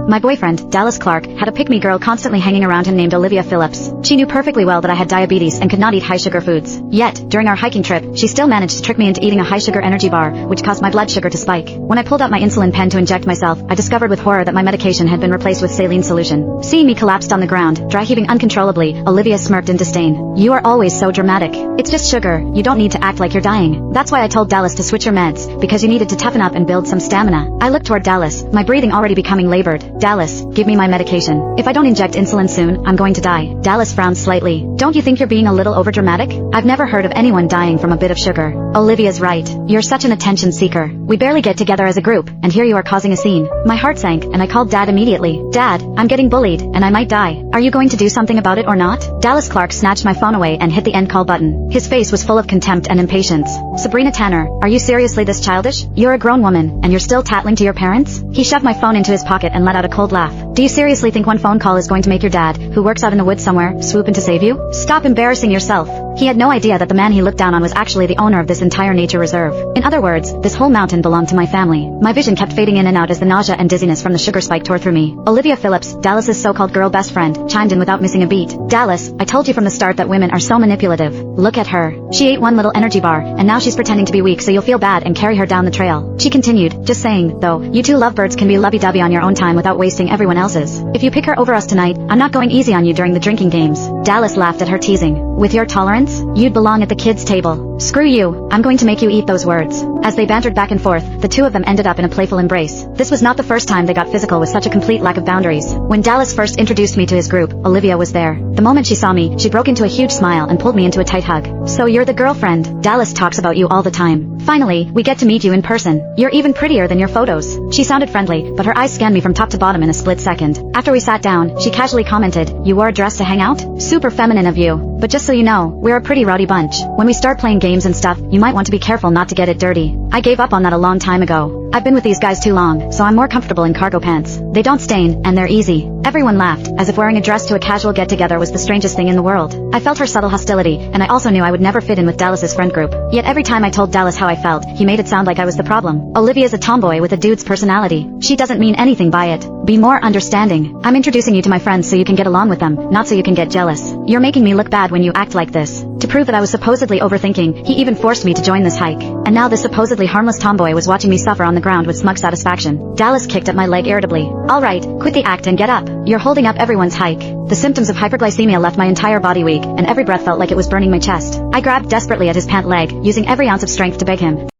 My boyfriend, Dallas Clark, had a pick-me girl constantly hanging around him named Olivia Phillips. She knew perfectly well that I had diabetes and could not eat high-sugar foods. Yet, during our hiking trip, she still managed to trick me into eating a high-sugar energy bar, which caused my blood sugar to spike. When I pulled out my insulin pen to inject myself, I discovered with horror that my medication had been replaced with saline solution. Seeing me collapsed on the ground, dry heaving uncontrollably, Olivia smirked in disdain. "You are always so dramatic. It's just sugar, you don't need to act like you're dying." That's why I told Dallas to switch your meds, because you needed to toughen up and build some stamina. I looked toward Dallas, my breathing already becoming labored. "Dallas, give me my medication. If I don't inject insulin soon, I'm going to die." Dallas frowned slightly. "Don't you think you're being a little overdramatic? I've never heard of anyone dying from a bit of sugar." "Olivia's right. You're such an attention seeker. We barely get together as a group, and here you are causing a scene." My heart sank, and I called Dad immediately. "Dad, I'm getting bullied, and I might die. Are you going to do something about it or not?" Dallas Clark snatched my phone away and hit the end call button. His face was full of contempt and impatience. "Sabrina Tanner, are you seriously this childish? You're a grown woman, and you're still tattling to your parents?" He shoved my phone into his pocket and let out a cold laugh. "Do you seriously think one phone call is going to make your dad, who works out in the woods somewhere, swoop in to save you? Stop embarrassing yourself." He had no idea that the man he looked down on was actually the owner of this entire nature reserve. In other words, this whole mountain belonged to my family. My vision kept fading in and out as the nausea and dizziness from the sugar spike tore through me. Olivia Phillips, Dallas's so-called girl best friend, chimed in without missing a beat. "Dallas, I told you from the start that women are so manipulative. Look at her. She ate one little energy bar, and now she's pretending to be weak so you'll feel bad and carry her down the trail." She continued, "Just saying, though, you two lovebirds can be lovey-dovey on your own time without wasting everyone else's. If you pick her over us tonight, I'm not going easy on you during the drinking games." Dallas laughed at her teasing. "With your tolerance, you'd belong at the kids' table. Screw you, I'm going to make you eat those words." As they bantered back and forth, the two of them ended up in a playful embrace. This was not the first time they got physical with such a complete lack of boundaries. When Dallas first introduced me to his group, Olivia was there. The moment she saw me, she broke into a huge smile and pulled me into a tight hug. "So you're the girlfriend. Dallas talks about you all the time. Finally, we get to meet you in person. You're even prettier than your photos." She sounded friendly, but her eyes scanned me from top to bottom in a split second. After we sat down, she casually commented, "You wore a dress to hang out? Super feminine of you. But just so you know, we're a pretty rowdy bunch. When we start playing games and stuff, you might want to be careful not to get it dirty." I gave up on that a long time ago. I've been with these guys too long, so I'm more comfortable in cargo pants. They don't stain, and they're easy. Everyone laughed, as if wearing a dress to a casual get-together was the strangest thing in the world. I felt her subtle hostility, and I also knew I would never fit in with Dallas's friend group. Yet every time I told Dallas how I felt, he made it sound like I was the problem. Olivia's a tomboy with a dude's personality. She doesn't mean anything by it. Be more understanding. I'm introducing you to my friends so you can get along with them, not so you can get jealous. You're making me look bad when you act like this. To prove that I was supposedly overthinking, he even forced me to join this hike. And now this supposedly harmless tomboy was watching me suffer on the ground with smug satisfaction. Dallas kicked at my leg irritably. "All right, quit the act and get up. You're holding up everyone's hike." The symptoms of hyperglycemia left my entire body weak, and every breath felt like it was burning my chest. I grabbed desperately at his pant leg, using every ounce of strength to beg him,